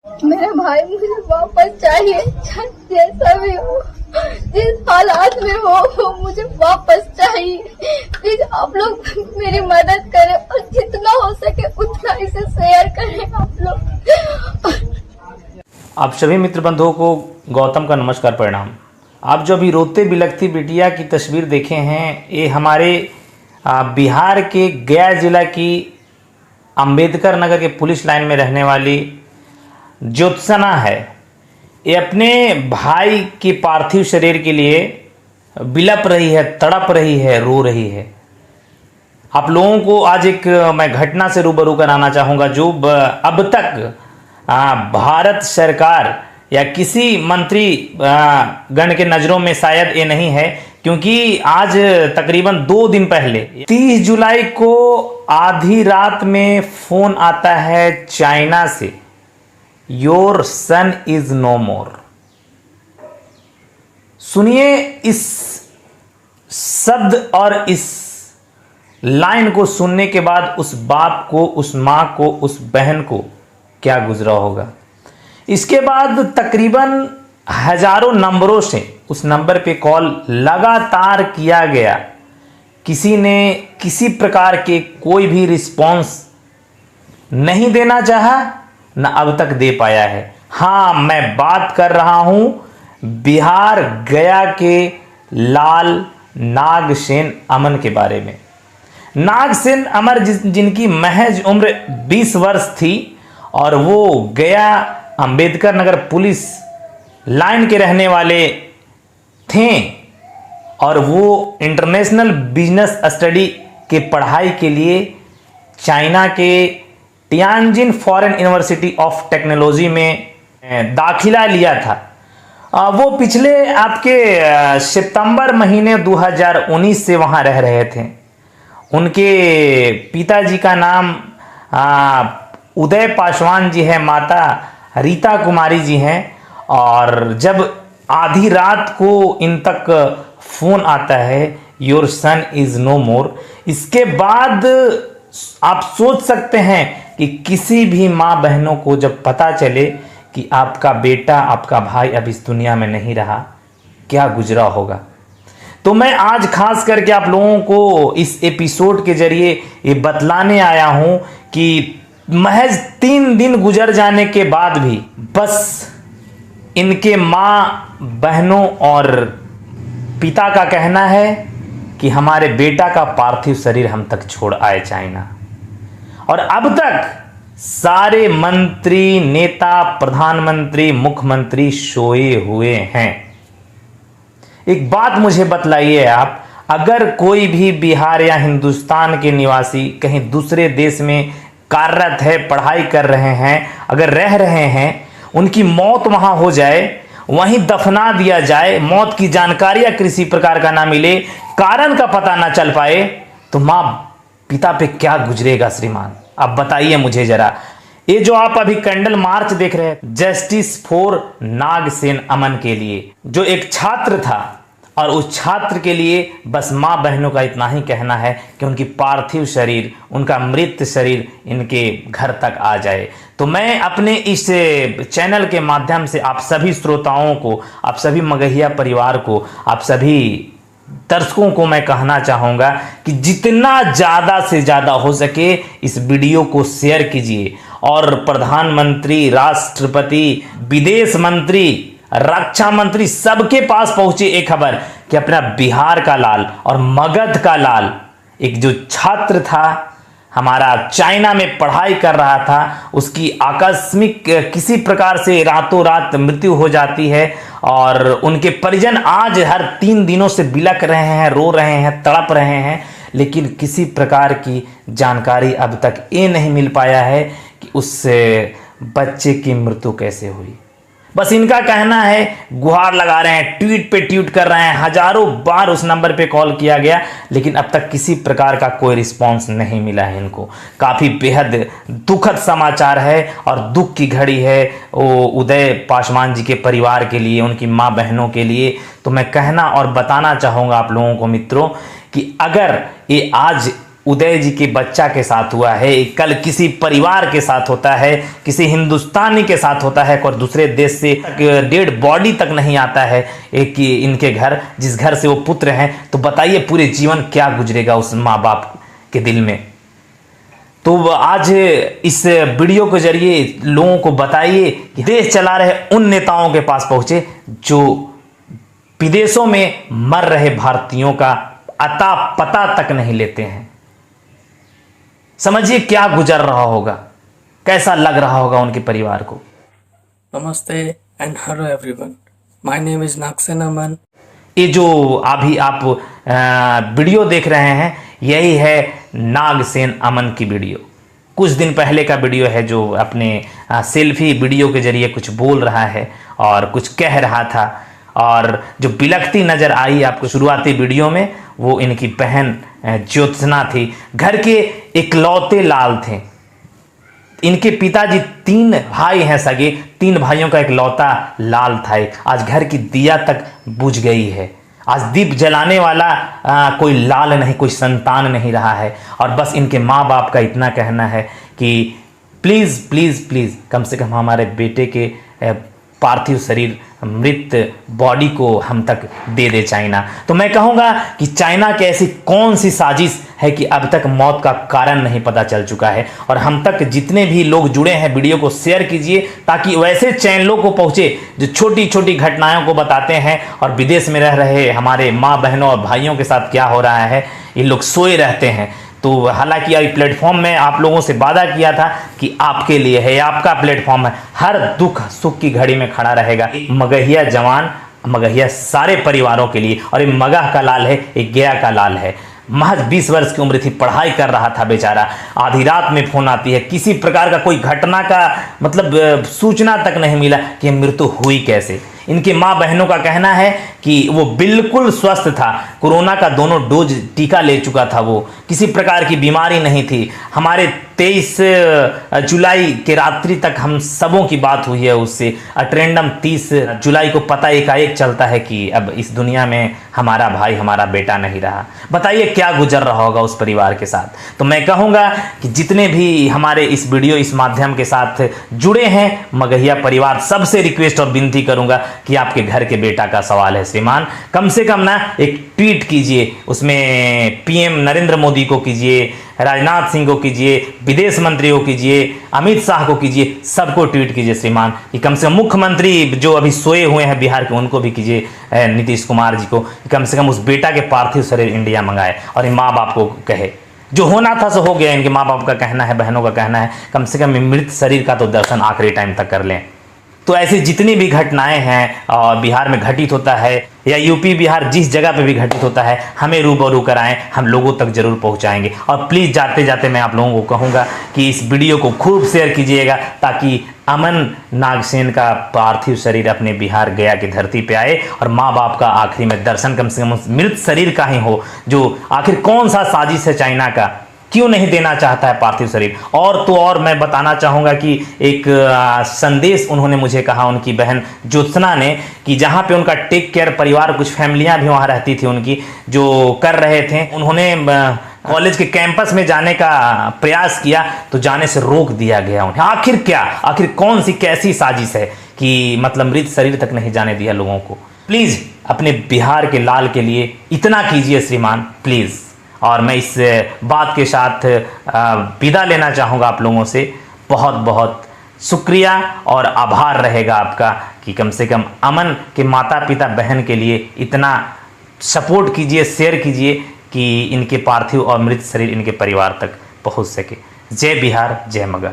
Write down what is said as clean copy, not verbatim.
मेरे भाई मुझे वापस चाहिए, जैसा भी हो, जिस हालात में हो वो मुझे वापस चाहिए। प्लीज आप लोग मेरी मदद करें और जितना हो सके उतना इसे शेयर करें आप लोग। आप सभी मित्र बंधुओं को गौतम का नमस्कार प्रणाम। आप जो अभी रोते बिलखती बिटिया की तस्वीर देखे हैं, ये हमारे बिहार के गया जिला की अंबेडकर नगर के पुलिस लाइन में रहने वाली ज्योत्सना है। ये अपने भाई के पार्थिव शरीर के लिए बिलप रही है, तड़प रही है, रो रही है। आप लोगों को आज एक मैं घटना से रूबरू कराना चाहूँगा जो अब तक भारत सरकार या किसी मंत्री गण के नज़रों में शायद ये नहीं है, क्योंकि आज तकरीबन 2 दिन पहले 30 जुलाई को आधी रात में फ़ोन आता है चाइना से, योर सन इज नो मोर। सुनिए इस शब्द और इस लाइन को सुनने के बाद उस बाप को, उस मां को, उस बहन को क्या गुजरा होगा। इसके बाद तकरीबन हजारों नंबरों से उस नंबर पे कॉल लगातार किया गया, किसी ने किसी प्रकार के कोई भी रिस्पॉन्स नहीं देना चाहा, न अब तक दे पाया है। हाँ, मैं बात कर रहा हूं बिहार गया के लाल नागसेन अमन के बारे में। नागसेन अमर जिनकी महज उम्र 20 वर्ष थी और वो गया अंबेडकर नगर पुलिस लाइन के रहने वाले थे और वो इंटरनेशनल बिजनेस स्टडी के पढ़ाई के लिए चाइना के टियानजिन फॉरेन यूनिवर्सिटी ऑफ टेक्नोलॉजी में दाखिला लिया था। वो पिछले आपके सितंबर महीने 2019 से वहाँ रह रहे थे। उनके पिताजी का नाम उदय पासवान जी है, माता रीता कुमारी जी हैं। और जब आधी रात को इन तक फ़ोन आता है योर सन इज़ नो मोर, इसके बाद आप सोच सकते हैं कि किसी भी माँ बहनों को जब पता चले कि आपका बेटा, आपका भाई अब इस दुनिया में नहीं रहा, क्या गुजरा होगा। तो मैं आज खास करके आप लोगों को इस एपिसोड के जरिए ये बतलाने आया हूं कि महज 3 दिन गुजर जाने के बाद भी बस इनके माँ बहनों और पिता का कहना है कि हमारे बेटा का पार्थिव शरीर हम तक छोड़ आए चाइना। और अब तक सारे मंत्री, नेता, प्रधानमंत्री, मुख्यमंत्री सोए हुए हैं। एक बात मुझे बतलाइए आप, अगर कोई भी बिहार या हिंदुस्तान के निवासी कहीं दूसरे देश में कार्यरत है, पढ़ाई कर रहे हैं, अगर रह रहे हैं, उनकी मौत वहां हो जाए, वहीं दफना दिया जाए, मौत की जानकारी या किसी प्रकार का ना मिले, कारण का पता ना चल पाए, तो माँ पिता पे क्या गुजरेगा श्रीमान, आप बताइए मुझे जरा। ये जो आप अभी कैंडल मार्च देख रहे हैं, जस्टिस फॉर नागसेन अमन के लिए, जो एक छात्र था, और उस छात्र के लिए बस माँ बहनों का इतना ही कहना है कि उनकी पार्थिव शरीर, उनका मृत शरीर इनके घर तक आ जाए। तो मैं अपने इस चैनल के माध्यम से आप सभी श्रोताओं को, आप सभी मगहिया परिवार को, आप सभी दर्शकों को मैं कहना चाहूँगा कि जितना ज़्यादा से ज़्यादा हो सके इस वीडियो को शेयर कीजिए और प्रधानमंत्री, राष्ट्रपति, विदेश मंत्री, रक्षा मंत्री सबके पास पहुंचे एक खबर कि अपना बिहार का लाल और मगध का लाल, एक जो छात्र था हमारा, चाइना में पढ़ाई कर रहा था, उसकी आकस्मिक किसी प्रकार से रातों रात मृत्यु हो जाती है और उनके परिजन आज हर 3 दिनों से बिलख रहे हैं, रो रहे हैं, तड़प रहे हैं, लेकिन किसी प्रकार की जानकारी अब तक ये नहीं मिल पाया है कि उस बच्चे की मृत्यु कैसे हुई। बस इनका कहना है, गुहार लगा रहे हैं, ट्वीट पे ट्वीट कर रहे हैं, हजारों बार उस नंबर पे कॉल किया गया, लेकिन अब तक किसी प्रकार का कोई रिस्पांस नहीं मिला है इनको। काफ़ी बेहद दुखद समाचार है और दुख की घड़ी है वो उदय पासवान जी के परिवार के लिए, उनकी माँ बहनों के लिए। तो मैं कहना और बताना चाहूँगा आप लोगों को मित्रों कि अगर ये आज उदय जी के बच्चा के साथ हुआ है, कल किसी परिवार के साथ होता है, किसी हिंदुस्तानी के साथ होता है, और दूसरे देश से डेड बॉडी तक नहीं आता है एक इनके घर, जिस घर से वो पुत्र हैं, तो बताइए पूरे जीवन क्या गुजरेगा उस माँ बाप के दिल में। तो आज इस वीडियो के जरिए लोगों को बताइए कि देश चला रहे उन नेताओं के पास पहुंचे जो विदेशों में मर रहे भारतीयों का अता पता तक नहीं लेते हैं। समझिए क्या गुजर रहा होगा, कैसा लग रहा होगा उनके परिवार को। नमस्ते and hello everyone, my name is Nagsen Aman. ये जो अभी आप वीडियो देख रहे हैं, यही है नागसेन अमन की वीडियो। कुछ दिन पहले का वीडियो है, जो अपने सेल्फी वीडियो के जरिए कुछ बोल रहा है और कुछ कह रहा था, और जो बिलखती नजर आई आपको शुरुआती वीडियो में, वो इनकी बहन ज्योत्सना थी। घर के इकलौते लाल थे। इनके पिताजी 3 भाई हैं सगे, 3 भाइयों का इकलौता लाल था। आज घर की दिया तक बुझ गई है। आज दीप जलाने वाला कोई लाल नहीं, कोई संतान नहीं रहा है। और बस इनके माँ बाप का इतना कहना है कि प्लीज़ प्लीज़ प्लीज़ कम से कम हमारे बेटे के पार्थिव शरीर, मृत बॉडी को हम तक दे दे चाइना। तो मैं कहूँगा कि चाइना की ऐसी कौन सी साजिश है कि अब तक मौत का कारण नहीं पता चल चुका है। और हम तक जितने भी लोग जुड़े हैं, वीडियो को शेयर कीजिए ताकि वैसे चैनलों को पहुँचे जो छोटी छोटी घटनाओं को बताते हैं, और विदेश में रह रहे हमारे माँ बहनों और भाइयों के साथ क्या हो रहा है, ये लोग सोए रहते हैं। तो हालांकि ये प्लेटफॉर्म में आप लोगों से वादा किया था कि आपके लिए है, आपका प्लेटफॉर्म है, हर दुख सुख की घड़ी में खड़ा रहेगा। मगहिया जवान, मगहिया सारे परिवारों के लिए। और ये मगह का लाल है, एक गया का लाल है। महज 20 वर्ष की उम्र थी, पढ़ाई कर रहा था बेचारा। आधी रात में फोन आती है, किसी प्रकार का कोई घटना का मतलब सूचना तक नहीं मिला कि मृत्यु हुई कैसे। इनके माँ बहनों का कहना है कि वो बिल्कुल स्वस्थ था, कोरोना का दोनों डोज टीका ले चुका था, वो किसी प्रकार की बीमारी नहीं थी। हमारे 23 जुलाई के रात्रि तक हम सबों की बात हुई है उससे। अटेंडम 30 जुलाई को पता एकाएक चलता है कि अब इस दुनिया में हमारा भाई, हमारा बेटा नहीं रहा। बताइए क्या गुजर रहा होगा उस परिवार के साथ। तो मैं कहूँगा कि जितने भी हमारे इस वीडियो, इस माध्यम के साथ जुड़े हैं मगहिया परिवार, सबसे रिक्वेस्ट और विनती करूँगा कि आपके घर के बेटा का सवाल है श्रीमान, कम से कम ना एक ट्वीट कीजिए, उसमें पीएम नरेंद्र मोदी को कीजिए, राजनाथ सिंह को कीजिए, विदेश मंत्री को कीजिए, अमित शाह को कीजिए, सबको ट्वीट कीजिए श्रीमान। कि कम से कम मुख्यमंत्री जो अभी सोए हुए हैं बिहार के, उनको भी कीजिए, नीतीश कुमार जी को, कम से कम उस बेटा के पार्थिव शरीर इंडिया मंगाए और इन माँ बाप को कहे जो होना था सो हो गया। इनके माँ बाप का कहना है, बहनों का कहना है, कम से कम मृत शरीर का तो दर्शन आखिरी टाइम तक कर लें। तो ऐसी जितनी भी घटनाएं हैं बिहार में घटित होता है, या यूपी बिहार जिस जगह पे भी घटित होता है, हमें रूबरू कराएं, हम लोगों तक जरूर पहुंचाएंगे। और प्लीज़ जाते जाते मैं आप लोगों को कहूँगा कि इस वीडियो को खूब शेयर कीजिएगा ताकि अमन नागसेन का पार्थिव शरीर अपने बिहार गया की धरती पे आए और माँ बाप का आखिरी में दर्शन कम से कम उस मृत शरीर का ही हो। जो आखिर कौन सा साजिश है चाइना का, क्यों नहीं देना चाहता है पार्थिव शरीर। और तो और मैं बताना चाहूँगा कि एक संदेश उन्होंने मुझे कहा, उनकी बहन ज्योत्सना ने, कि जहाँ पे उनका टेक केयर परिवार, कुछ फैमिलियाँ भी वहाँ रहती थी उनकी, जो कर रहे थे, उन्होंने कॉलेज के कैंपस में जाने का प्रयास किया तो जाने से रोक दिया गया उन्हें। आखिर क्या, आखिर कौन सी कैसी साजिश है कि मतलब मृत शरीर तक नहीं जाने दिया लोगों को। प्लीज़ अपने बिहार के लाल के लिए इतना कीजिए श्रीमान, प्लीज़। और मैं इस बात के साथ विदा लेना चाहूँगा आप लोगों से। बहुत बहुत शुक्रिया और आभार रहेगा आपका कि कम से कम अमन के माता पिता बहन के लिए इतना सपोर्ट कीजिए, शेयर कीजिए कि इनके पार्थिव और मृत शरीर इनके परिवार तक पहुँच सके। जय बिहार, जय मगह।